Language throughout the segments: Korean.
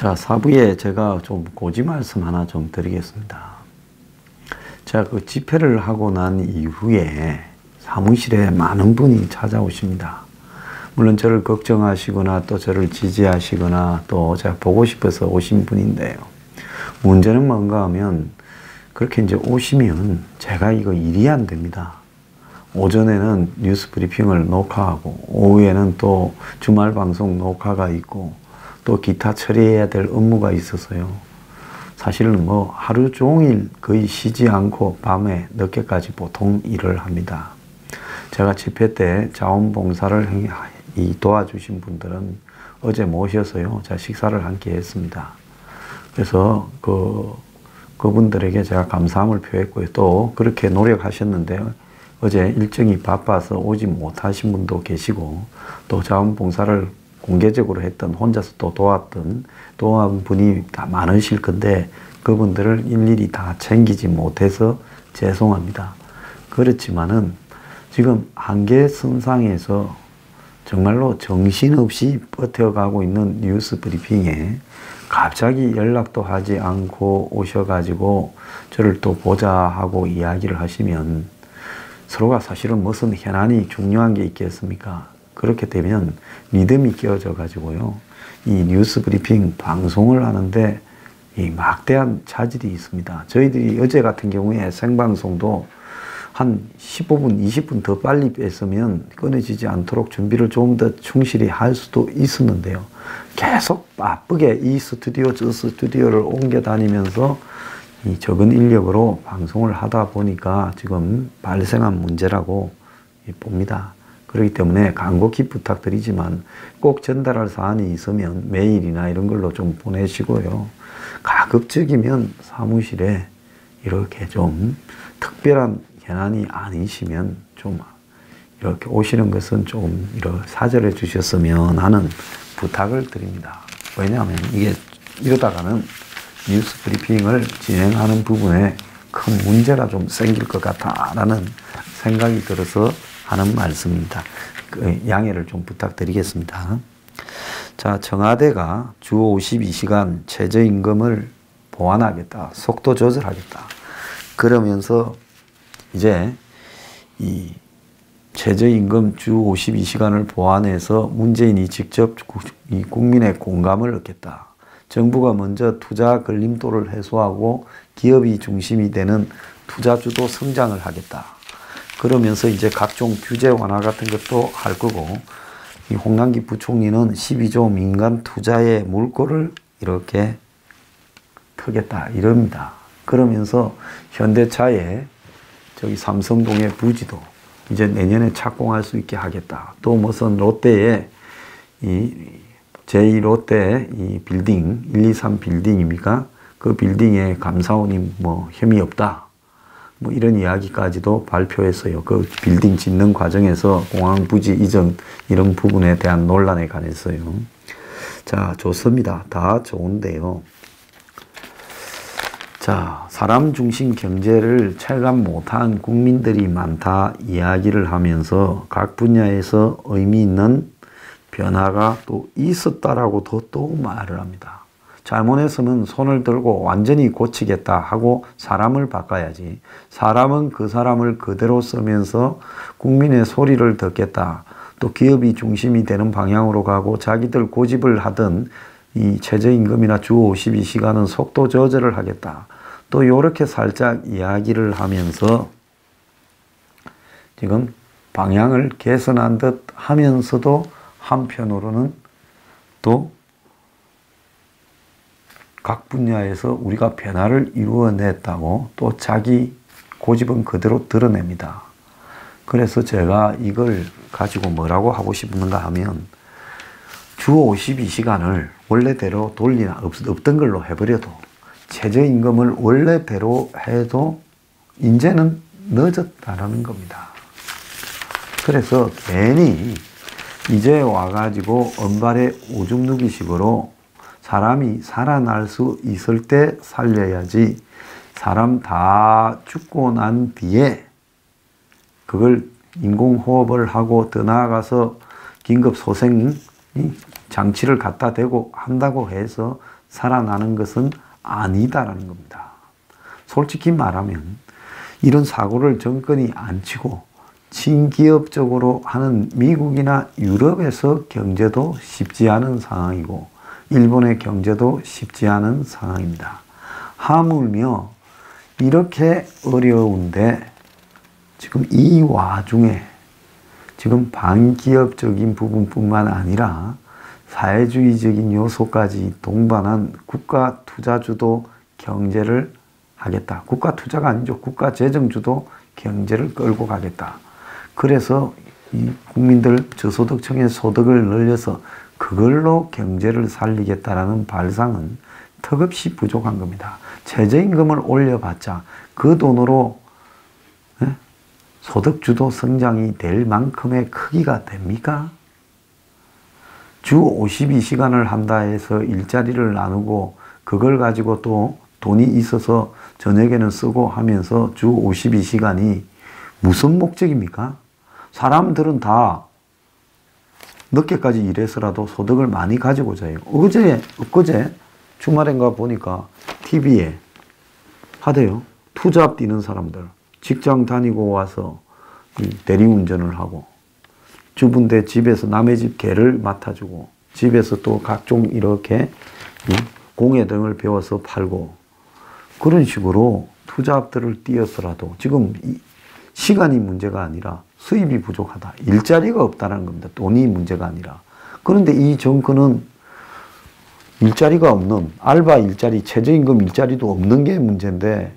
자, 사부에 제가 좀 고지 말씀 하나 좀 드리겠습니다. 제가 그 집회를 하고 난 이후에 사무실에 많은 분이 찾아오십니다. 물론 저를 걱정하시거나 또 저를 지지하시거나 또 제가 보고 싶어서 오신 분인데요. 문제는 뭔가 하면 그렇게 이제 오시면 제가 이거 일이 안 됩니다. 오전에는 뉴스 브리핑을 녹화하고 오후에는 또 주말 방송 녹화가 있고 또 기타 처리해야 될 업무가 있어서요. 사실은 뭐 하루 종일 거의 쉬지 않고 밤에 늦게까지 보통 일을 합니다. 제가 집회 때 자원봉사를 도와주신 분들은 어제 모셔서요. 제가 식사를 함께 했습니다. 그래서 그분들에게 제가 감사함을 표했고요. 또 그렇게 노력하셨는데요. 어제 일정이 바빠서 오지 못하신 분도 계시고 또 자원봉사를 공개적으로 했던 혼자서 또 도와준 분이 다 많으실 건데 그분들을 일일이 다 챙기지 못해서 죄송합니다. 그렇지만은 지금 한계선상에서 정말로 정신없이 버텨가고 있는 뉴스 브리핑에 갑자기 연락도 하지 않고 오셔가지고 저를 또 보자 하고 이야기를 하시면 서로가 사실은 무슨 현안이 중요한 게 있겠습니까? 그렇게 되면 믿음이 깨어져 가지고요. 이 뉴스 브리핑 방송을 하는데 이 막대한 차질이 있습니다. 저희들이 어제 같은 경우에 생방송도 한 15분, 20분 더 빨리 뺐으면 끊어지지 않도록 준비를 좀 더 충실히 할 수도 있었는데요. 계속 바쁘게 이 스튜디오, 저 스튜디오를 옮겨 다니면서 이 적은 인력으로 방송을 하다 보니까 지금 발생한 문제라고 봅니다. 그렇기 때문에 간곡히 부탁드리지만 꼭 전달할 사안이 있으면 메일이나 이런 걸로 좀 보내시고요. 가급적이면 사무실에 이렇게 좀 특별한 현안이 아니시면 좀 이렇게 오시는 것은 좀 이렇게 사절해 주셨으면 하는 부탁을 드립니다. 왜냐하면 이게 이러다가는 뉴스 브리핑을 진행하는 부분에 큰 문제가 좀 생길 것 같다라는 생각이 들어서 하는 말씀입니다. 양해를 좀 부탁드리겠습니다. 자, 청와대가 주 52시간 최저임금을 보완하겠다. 속도 조절하겠다. 그러면서 이제 이 최저임금 주 52시간을 보완해서 문재인이 직접 이 국민의 공감을 얻겠다. 정부가 먼저 투자 걸림돌을 해소하고 기업이 중심이 되는 투자주도 성장을 하겠다. 그러면서 이제 각종 규제 완화 같은 것도 할 거고, 이 홍남기 부총리는 12조 민간 투자의 물꼬를 이렇게 트겠다 이럽니다. 그러면서 현대차의 저기 삼성동의 부지도 이제 내년에 착공할 수 있게 하겠다. 또 무슨 롯데의 이 제2롯데 이 빌딩 123 빌딩입니까? 그 빌딩에 감사원이 뭐 혐의 없다. 뭐 이런 이야기까지도 발표했어요. 그 빌딩 짓는 과정에서 공항 부지 이전 이런 부분에 대한 논란에 관해서요. 자, 좋습니다. 다 좋은데요. 자, 사람 중심 경제를 체감 못한 국민들이 많다 이야기를 하면서 각 분야에서 의미 있는 변화가 또 있었다라고 또 말을 합니다. 잘못했으면 손을 들고 완전히 고치겠다 하고 사람을 바꿔야지. 사람은 그 사람을 그대로 쓰면서 국민의 소리를 듣겠다. 또 기업이 중심이 되는 방향으로 가고 자기들 고집을 하던 이 최저임금이나 주 52시간은 속도 조절을 하겠다. 또 이렇게 살짝 이야기를 하면서 지금 방향을 개선한 듯 하면서도 한편으로는 또 각 분야에서 우리가 변화를 이루어냈다고 또 자기 고집은 그대로 드러냅니다. 그래서 제가 이걸 가지고 뭐라고 하고 싶은가 하면 주 52시간을 원래대로 돌리나 없던 걸로 해버려도 최저임금을 원래대로 해도 이제는 늦었다라는 겁니다. 그래서 괜히 이제 와가지고 언발의 오줌 누기식으로 사람이 살아날 수 있을 때 살려야지 사람 다 죽고 난 뒤에 그걸 인공호흡을 하고 더 나아가서 긴급소생 장치를 갖다 대고 한다고 해서 살아나는 것은 아니다라는 겁니다. 솔직히 말하면 이런 사고를 정권이 안 치고 친기업적으로 하는 미국이나 유럽에서 경제도 쉽지 않은 상황이고 일본의 경제도 쉽지 않은 상황입니다. 하물며 이렇게 어려운데 지금 이 와중에 지금 반기업적인 부분뿐만 아니라 사회주의적인 요소까지 동반한 국가 투자주도 경제를 하겠다. 국가 투자가 아니죠. 국가 재정주도 경제를 끌고 가겠다. 그래서 이 국민들 저소득층의 소득을 늘려서 그걸로 경제를 살리겠다라는 발상은 턱없이 부족한 겁니다. 최저임금을 올려봤자 그 돈으로 소득주도 성장이 될 만큼의 크기가 됩니까? 주 52시간을 한다 해서 일자리를 나누고 그걸 가지고 또 돈이 있어서 저녁에는 쓰고 하면서 주 52시간이 무슨 목적입니까? 사람들은 다 늦게까지 일해서라도 소득을 많이 가지고 자요. 엊그제 주말인가 보니까 TV에 하대요. 투잡 뛰는 사람들. 직장 다니고 와서 대리운전을 하고 주부인데 집에서 남의 집 개를 맡아주고 집에서 또 각종 이렇게 공예 등을 배워서 팔고 그런 식으로 투잡들을 뛰어서라도 지금 시간이 문제가 아니라 수입이 부족하다. 일자리가 없다는 겁니다. 돈이 문제가 아니라. 그런데 이 정권은 일자리가 없는 알바 일자리, 최저임금 일자리도 없는 게 문제인데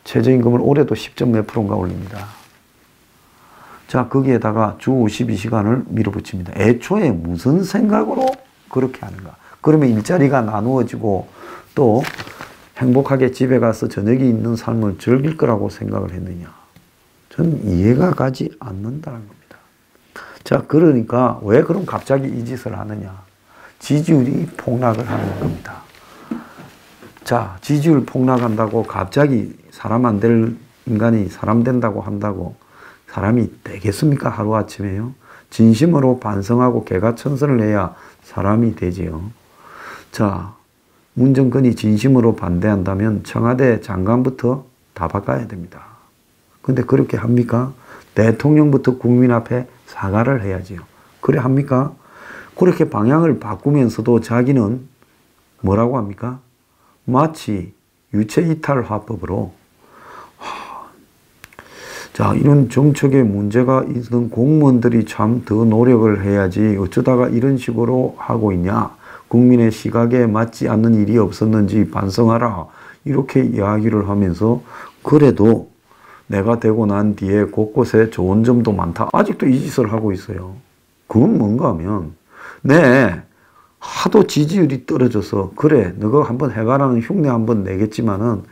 최저임금을 올해도 10점 몇 프로인가 올립니다. 자, 거기에다가 주 52시간을 밀어붙입니다. 애초에 무슨 생각으로 그렇게 하는가? 그러면 일자리가 나누어지고 또 행복하게 집에 가서 저녁이 있는 삶을 즐길 거라고 생각을 했느냐? 저는 이해가 가지 않는다는 겁니다. 자, 그러니까 왜 그럼 갑자기 이 짓을 하느냐? 지지율이 폭락을 하는 겁니다. 자, 지지율 폭락한다고 갑자기 사람 안 될 인간이 사람 된다고 한다고 사람이 되겠습니까? 하루아침에요. 진심으로 반성하고 개가천선을 해야 사람이 되지요. 자, 문 정권이 진심으로 반대한다면 청와대 장관부터 다 바꿔야 됩니다. 근데 그렇게 합니까? 대통령부터 국민 앞에 사과를 해야지요. 그래 합니까? 그렇게 방향을 바꾸면서도 자기는 뭐라고 합니까? 마치 유체이탈화법으로 자, 이런 정책에 문제가 있는 공무원들이 참 더 노력을 해야지 어쩌다가 이런 식으로 하고 있냐. 국민의 시각에 맞지 않는 일이 없었는지 반성하라. 이렇게 이야기를 하면서 그래도 내가 되고 난 뒤에 곳곳에 좋은 점도 많다. 아직도 이 짓을 하고 있어요. 그건 뭔가 하면 하도 지지율이 떨어져서 그래 너가 한번 해가라는 흉내 한번 내겠지만은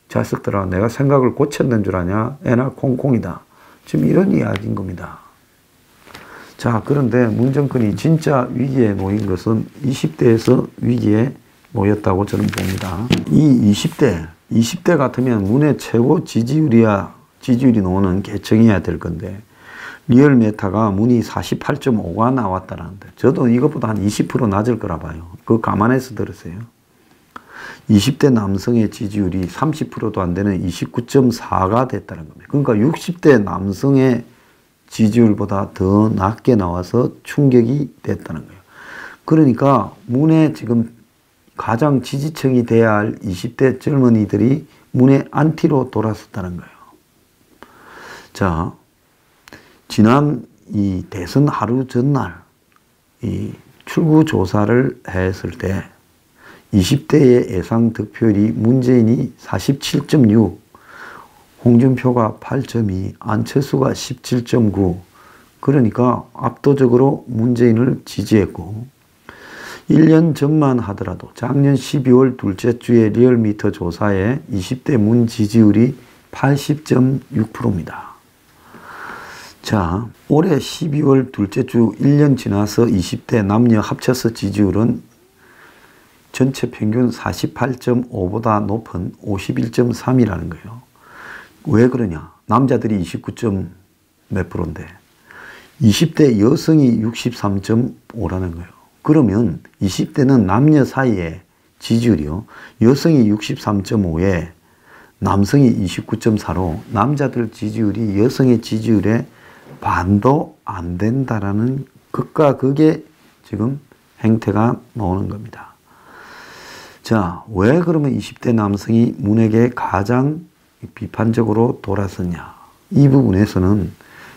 자식들아 내가 생각을 고쳤는 줄 아냐? 애나 콩콩이다. 지금 이런 이야기인 겁니다. 자, 그런데 문 정권이 진짜 위기에 놓인 것은 20대에서 위기에 놓였다고 저는 봅니다. 이 20대 같으면 문의 최고 지지율이 나오는 계층이어야 될 건데 리얼메타가 문이 48.5가 나왔다는데 저도 이것보다 한 20% 낮을 거라 봐요. 그거 감안해서 들으세요. 20대 남성의 지지율이 30%도 안 되는 29.4가 됐다는 겁니다. 그러니까 60대 남성의 지지율보다 더 낮게 나와서 충격이 됐다는 거예요. 그러니까 문에 지금 가장 지지층이 돼야 할 20대 젊은이들이 문의 안티로 돌아섰다는 거예요. 자, 지난 이 대선 하루 전날 이 출구 조사를 했을 때 20대의 예상 득표율이 문재인이 47.6, 홍준표가 8.2, 안철수가 17.9. 그러니까 압도적으로 문재인을 지지했고 1년 전만 하더라도 작년 12월 둘째 주에 리얼미터 조사에 20대 문 지지율이 80.6%입니다. 자, 올해 12월 둘째 주 1년 지나서 20대 남녀 합쳐서 지지율은 전체 평균 48.5보다 높은 51.3이라는 거예요. 왜 그러냐? 남자들이 29. 몇 프로인데 20대 여성이 63.5라는 거예요. 그러면 20대는 남녀 사이에 지지율이요. 여성이 63.5에 남성이 29.4로 남자들 지지율이 여성의 지지율에 반도 안 된다라는 극과 극의 지금 행태가 나오는 겁니다. 자, 왜 그러면 20대 남성이 문에게 가장 비판적으로 돌아섰냐? 이 부분에서는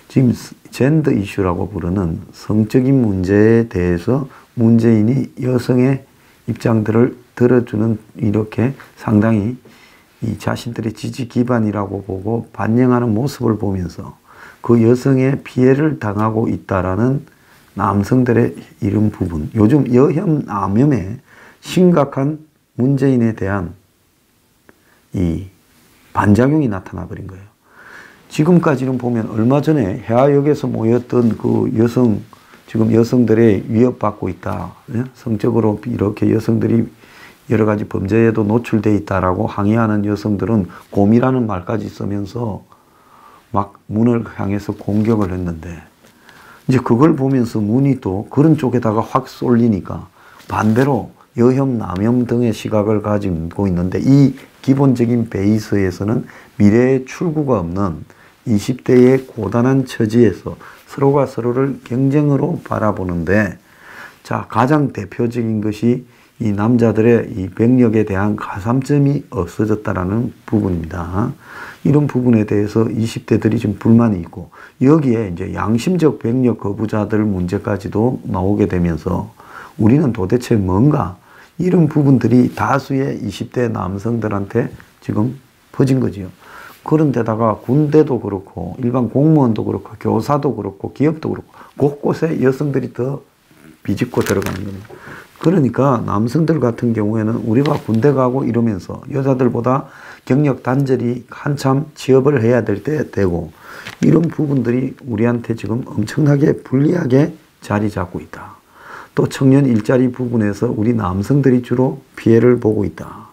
지금 젠더 이슈라고 부르는 성적인 문제에 대해서 문재인이 여성의 입장들을 들어주는 이렇게 상당히 이 자신들의 지지 기반이라고 보고 반영하는 모습을 보면서 그 여성의 피해를 당하고 있다라는 남성들의 이런 부분, 요즘 여혐남염에 심각한 문재인에 대한 이 반작용이 나타나 버린 거예요. 지금까지는 보면 얼마 전에 해화역에서 모였던 그 여성, 지금 여성들의 위협받고 있다. 성적으로 이렇게 여성들이 여러 가지 범죄에도 노출되어 있다라고 항의하는 여성들은 곰이라는 말까지 쓰면서 막 문을 향해서 공격을 했는데, 이제 그걸 보면서 문이 또 그런 쪽에다가 확 쏠리니까 반대로 여혐, 남혐 등의 시각을 가지고 있는데, 이 기본적인 베이스에서는 미래의 출구가 없는 20대의 고단한 처지에서 서로가 서로를 경쟁으로 바라보는데, 자, 가장 대표적인 것이 이 남자들의 이 병력에 대한 가산점이 없어졌다라는 부분입니다. 이런 부분에 대해서 20대들이 지금 불만이 있고, 여기에 이제 양심적 병력 거부자들 문제까지도 나오게 되면서 우리는 도대체 뭔가, 이런 부분들이 다수의 20대 남성들한테 지금 퍼진 거지요. 그런데다가 군대도 그렇고 일반 공무원도 그렇고 교사도 그렇고 기업도 그렇고 곳곳에 여성들이 더 비집고 들어가는 겁니다. 그러니까 남성들 같은 경우에는 우리가 군대 가고 이러면서 여자들보다 경력 단절이 한참 취업을 해야 될 때 되고, 이런 부분들이 우리한테 지금 엄청나게 불리하게 자리 잡고 있다. 또 청년 일자리 부분에서 우리 남성들이 주로 피해를 보고 있다.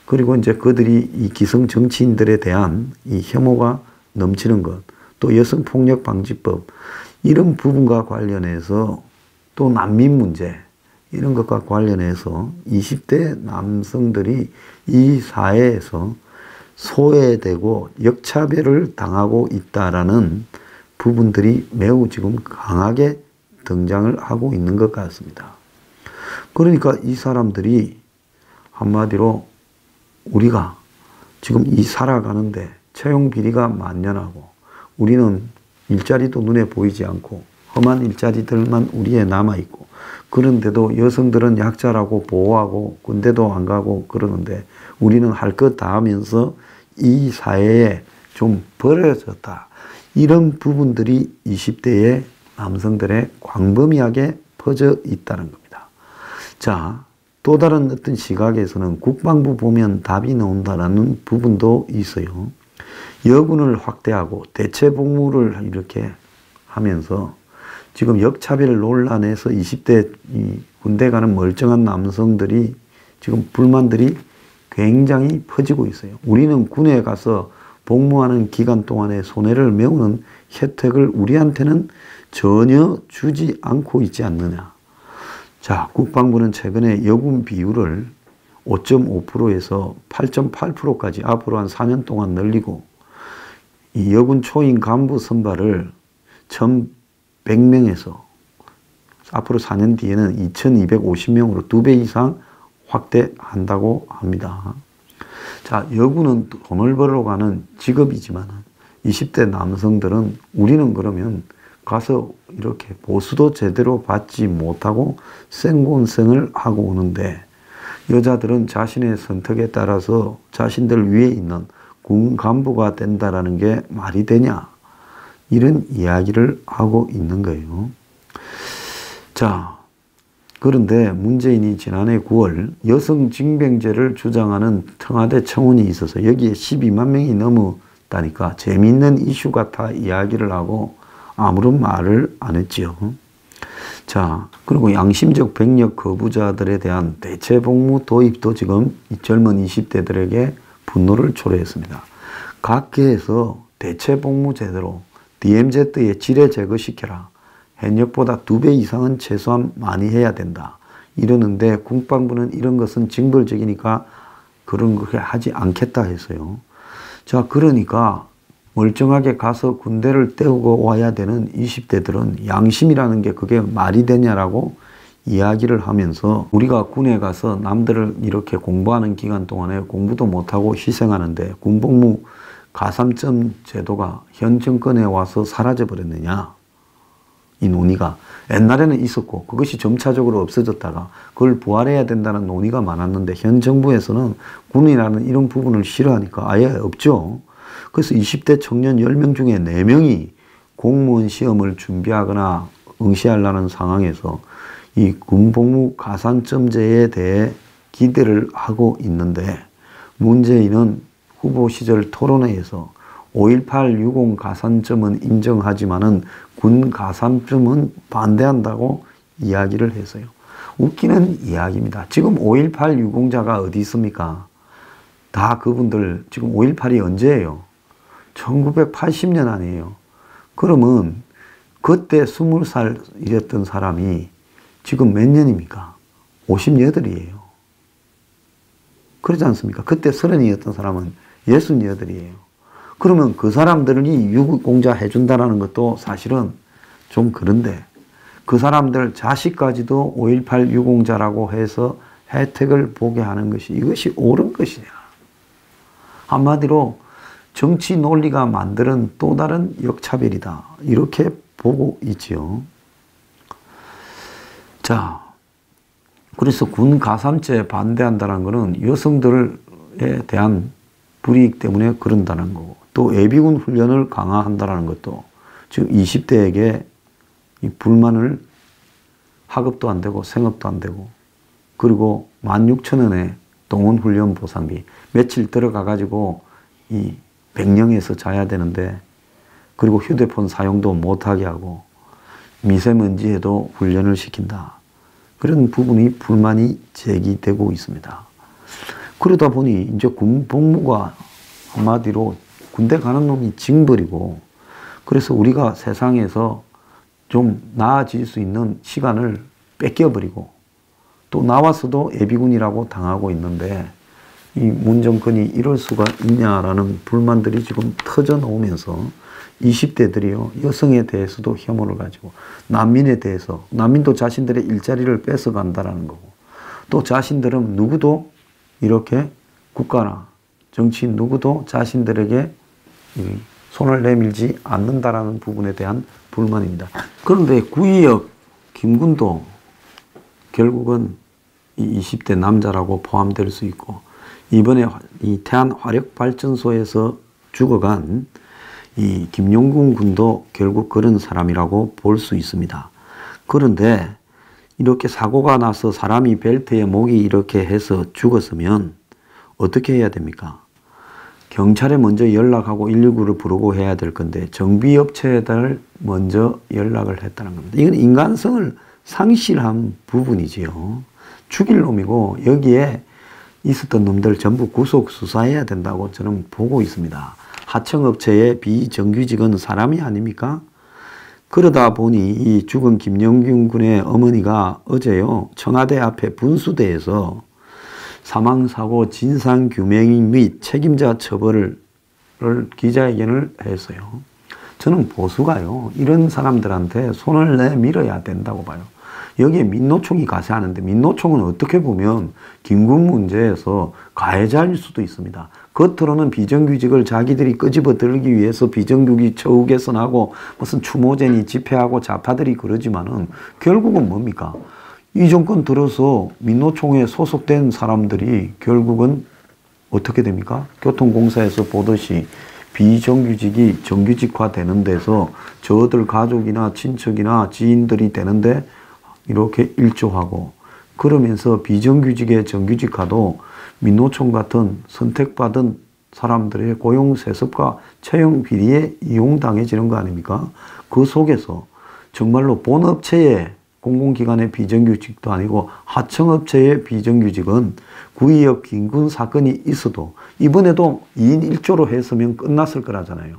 그리고 이제 그들이 이 기성 정치인들에 대한 이 혐오가 넘치는 것, 또 여성폭력방지법, 이런 부분과 관련해서 또 난민 문제, 이런 것과 관련해서 20대 남성들이 이 사회에서 소외되고 역차별을 당하고 있다라는 부분들이 매우 지금 강하게 등장을 하고 있는 것 같습니다. 그러니까 이 사람들이 한마디로 우리가 지금 이 살아가는데 채용 비리가 만연하고, 우리는 일자리도 눈에 보이지 않고 험한 일자리들만 우리에 남아있고, 그런데도 여성들은 약자라고 보호하고 군대도 안 가고 그러는데 우리는 할 것 다 하면서 이 사회에 좀 버려졌다. 이런 부분들이 20대의 남성들의 광범위하게 퍼져 있다는 겁니다. 자, 또 다른 어떤 시각에서는 국방부 보면 답이 나온다는 부분도 있어요. 여군을 확대하고 대체 복무를 이렇게 하면서 지금 역차별 논란에서 20대 군대 가는 멀쩡한 남성들이 지금 불만들이 굉장히 퍼지고 있어요. 우리는 군에 가서 복무하는 기간 동안에 손해를 메우는 혜택을 우리한테는 전혀 주지 않고 있지 않느냐. 자, 국방부는 최근에 여군 비율을 5.5%에서 8.8%까지 앞으로 한 4년 동안 늘리고, 이 여군 초임 간부 선발을 1,100명에서 앞으로 4년 뒤에는 2,250명으로 2배 이상 확대한다고 합니다. 자, 여군은 돈을 벌러 가는 직업이지만 20대 남성들은 우리는 그러면 가서 이렇게 보수도 제대로 받지 못하고 생곤생을 하고 오는데, 여자들은 자신의 선택에 따라서 자신들 위에 있는 군 간부가 된다라는 게 말이 되냐, 이런 이야기를 하고 있는 거예요. 자, 그런데 문재인이 지난해 9월 여성 징병제를 주장하는 청와대 청원이 있어서 여기에 12만 명이 넘었다니까 재미있는 이슈 같아 이야기를 하고 아무런 말을 안 했지요. 자, 그리고 양심적 병력 거부자들에 대한 대체 복무 도입도 지금 이 젊은 20대들에게 분노를 초래했습니다. 각계에서 대체 복무 제대로 DMZ에 지뢰 제거시켜라. 현역보다 2배 이상은 최소한 많이 해야 된다. 이러는데 국방부는 이런 것은 징벌적이니까 그런 거 하지 않겠다 했어요. 자, 그러니까 멀쩡하게 가서 군대를 때우고 와야 되는 20대들은 양심이라는 게 그게 말이 되냐라고 이야기를 하면서 우리가 군에 가서 남들을 이렇게 공부하는 기간 동안에 공부도 못하고 희생하는데 군복무 가산점 제도가 현 정권에 와서 사라져 버렸느냐. 이 논의가 옛날에는 있었고 그것이 점차적으로 없어졌다가 그걸 부활해야 된다는 논의가 많았는데 현 정부에서는 군이라는 이런 부분을 싫어하니까 아예 없죠. 그래서 20대 청년 10명 중에 4명이 공무원 시험을 준비하거나 응시하려는 상황에서 이 군복무 가산점제에 대해 기대를 하고 있는데 문재인은 후보 시절 토론회에서 5.18 유공 가산점은 인정하지만은 군 가산점은 반대한다고 이야기를 했어요. 웃기는 이야기입니다. 지금 5.18 유공자가 어디 있습니까? 다 그분들 지금 5.18이 언제예요? 1980년 아니에요. 그러면 그때 20살이었던 사람이 지금 몇 년입니까? 58이에요. 그렇지 않습니까? 그때 30이었던 사람은 68이에요. 그러면 그 사람들이 유공자 해준다는 것도 사실은 좀 그런데 그 사람들 자식까지도 5.18 유공자라고 해서 혜택을 보게 하는 것이 이것이 옳은 것이냐. 한마디로 정치 논리가 만드는 또 다른 역차별이다. 이렇게 보고 있지요. 자, 그래서 군 가산제에 반대한다는 것은 여성들에 대한 불이익 때문에 그런다는 거고 또 예비군 훈련을 강화한다는 것도 지금 20대에게 이 불만을 하급도 안 되고 생업도 안 되고 그리고 16,000원의 동원훈련 보상비 며칠 들어가 가지고 이 백령에서 자야 되는데 그리고 휴대폰 사용도 못하게 하고 미세먼지에도 훈련을 시킨다. 그런 부분이 불만이 제기되고 있습니다. 그러다 보니 이제 군 복무가 한마디로 군대 가는 놈이 징벌이고 그래서 우리가 세상에서 좀 나아질 수 있는 시간을 뺏겨버리고 또 나와서도 예비군이라고 당하고 있는데 이 문 정권이 이럴 수가 있냐라는 불만들이 지금 터져 나오면서 20대들이요 여성에 대해서도 혐오를 가지고 난민에 대해서 난민도 자신들의 일자리를 뺏어간다라는 거고 또 자신들은 누구도 이렇게 국가나 정치인 누구도 자신들에게 손을 내밀지 않는다라는 부분에 대한 불만입니다. 그런데 구의역 김군도 결국은 이 20대 남자라고 포함될 수 있고 이번에 이 태안 화력발전소에서 죽어간 이 김용군 군도 결국 그런 사람이라고 볼 수 있습니다. 그런데 이렇게 사고가 나서 사람이 벨트에 목이 이렇게 해서 죽었으면 어떻게 해야 됩니까? 경찰에 먼저 연락하고 119를 부르고 해야 될 건데 정비업체에다 먼저 연락을 했다는 겁니다. 이건 인간성을 상실한 부분이지요. 죽일 놈이고 여기에 있었던 놈들 전부 구속 수사해야 된다고 저는 보고 있습니다. 하청업체의 비정규직은 사람이 아닙니까? 그러다 보니 이 죽은 김영균 군의 어머니가 어제요 청와대 앞에 분수대에서 사망사고 진상규명 및 책임자 처벌을 기자회견을 했어요. 저는 보수가요 이런 사람들한테 손을 내밀어야 된다고 봐요. 여기에 민노총이 가세하는데 민노총은 어떻게 보면 김군 문제에서 가해자일 수도 있습니다. 겉으로는 비정규직을 자기들이 끄집어 들기 위해서 비정규직 처우 개선하고 무슨 추모제니 집회하고 좌파들이 그러지만은 결국은 뭡니까? 이 정권 들어서 민노총에 소속된 사람들이 결국은 어떻게 됩니까? 교통공사에서 보듯이 비정규직이 정규직화 되는 데서 저들 가족이나 친척이나 지인들이 되는데 이렇게 일조하고 그러면서 비정규직의 정규직화도 민노총 같은 선택받은 사람들의 고용 세습과 채용 비리에 이용당해지는 거 아닙니까? 그 속에서 정말로 본업체의 공공기관의 비정규직도 아니고 하청업체의 비정규직은 구의역 김군 사건이 있어도 이번에도 2인 1조로 했으면 끝났을 거라잖아요.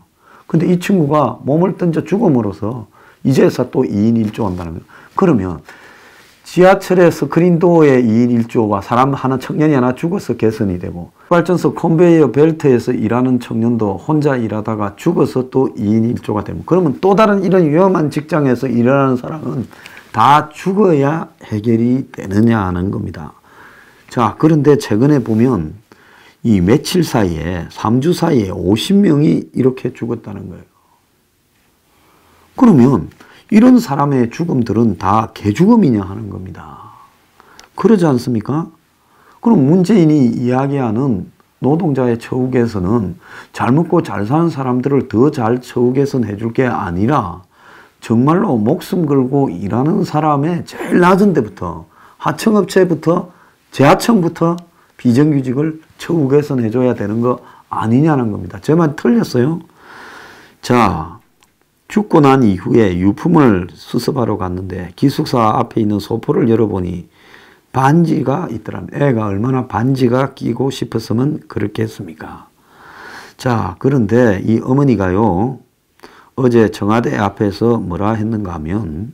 근데 이 친구가 몸을 던져 죽음으로써 이제서 또 2인 1조 한다는 거예요. 그러면 지하철의 스크린도어의 2인 1조와 사람 하나, 청년이 하나 죽어서 개선이 되고, 발전소 컨베이어 벨트에서 일하는 청년도 혼자 일하다가 죽어서 또 2인 1조가 되면, 그러면 또 다른 이런 위험한 직장에서 일하는 사람은 다 죽어야 해결이 되느냐 하는 겁니다. 자, 그런데 최근에 보면 이 며칠 사이에, 3주 사이에 50명이 이렇게 죽었다는 거예요. 그러면 이런 사람의 죽음들은 다 개죽음이냐 하는 겁니다. 그러지 않습니까? 그럼 문재인이 이야기하는 노동자의 처우 개선은 잘 먹고 잘 사는 사람들을 더 잘 처우 개선해 줄 게 아니라 정말로 목숨 걸고 일하는 사람의 제일 낮은 데부터, 하청업체부터, 재하청부터 비정규직을 처우 개선해 줘야 되는 거 아니냐는 겁니다. 제 말 틀렸어요? 자, 죽고 난 이후에 유품을 수습하러 갔는데 기숙사 앞에 있는 소포를 열어보니 반지가 있더랍니다. 애가 얼마나 반지가 끼고 싶었으면 그렇게 했습니까? 자, 그런데 이 어머니가요, 어제 청와대 앞에서 뭐라 했는가 하면,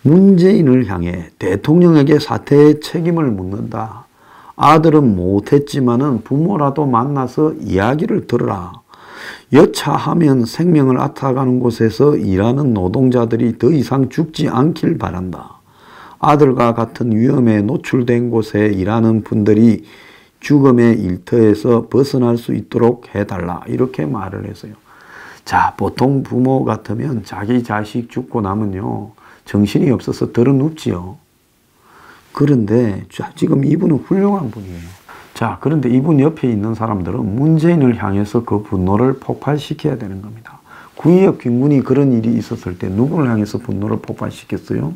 문재인을 향해 대통령에게 사태의 책임을 묻는다. 아들은 못했지만은 부모라도 만나서 이야기를 들어라. 여차하면 생명을 앗아가는 곳에서 일하는 노동자들이 더 이상 죽지 않길 바란다. 아들과 같은 위험에 노출된 곳에 일하는 분들이 죽음의 일터에서 벗어날 수 있도록 해달라. 이렇게 말을 했어요. 자, 보통 부모 같으면 자기 자식 죽고 나면요, 정신이 없어서 들어눕지요. 그런데 지금 이분은 훌륭한 분이에요. 자, 그런데 이분 옆에 있는 사람들은 문재인을 향해서 그 분노를 폭발시켜야 되는 겁니다. 구의역 김군이 그런 일이 있었을 때 누구를 향해서 분노를 폭발시켰어요?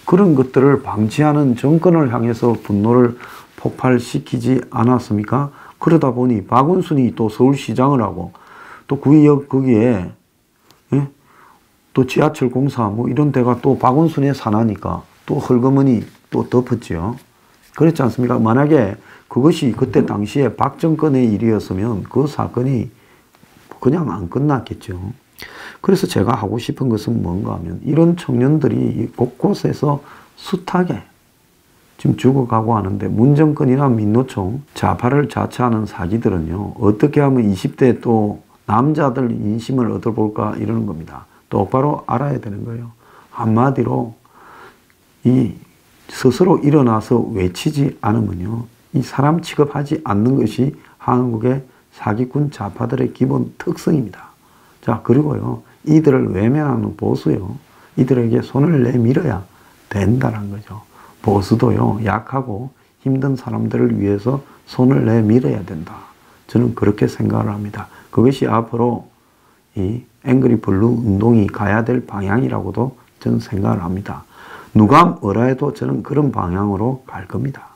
그런 것들을 방치하는 정권을 향해서 분노를 폭발시키지 않았습니까? 그러다 보니 박원순이 또 서울시장을 하고, 또 구의역 거기에, 예? 또 지하철 공사 뭐 이런 데가 또 박원순의 산하니까 또 헐거머니 또 덮었지요. 그렇지 않습니까? 만약에 그것이 그때 당시에 박 정권의 일이었으면 그 사건이 그냥 안 끝났겠죠. 그래서 제가 하고 싶은 것은 뭔가 하면, 이런 청년들이 곳곳에서 숱하게 지금 죽어가고 하는데, 문정권이나 민노총, 좌파를 자처하는 사기들은요, 어떻게 하면 20대 또 남자들 인심을 얻어볼까 이러는 겁니다. 똑바로 알아야 되는 거예요. 한마디로 이 스스로 일어나서 외치지 않으면요, 이 사람 취급하지 않는 것이 한국의 사기꾼 좌파들의 기본 특성입니다. 자, 그리고요, 이들을 외면하는 보수요, 이들에게 손을 내밀어야 된다는 거죠. 보수도요, 약하고 힘든 사람들을 위해서 손을 내밀어야 된다. 저는 그렇게 생각을 합니다. 그것이 앞으로 이 앵그리 블루 운동이 가야 될 방향이라고도 저는 생각을 합니다. 누가 뭐라 해도 저는 그런 방향으로 갈 겁니다.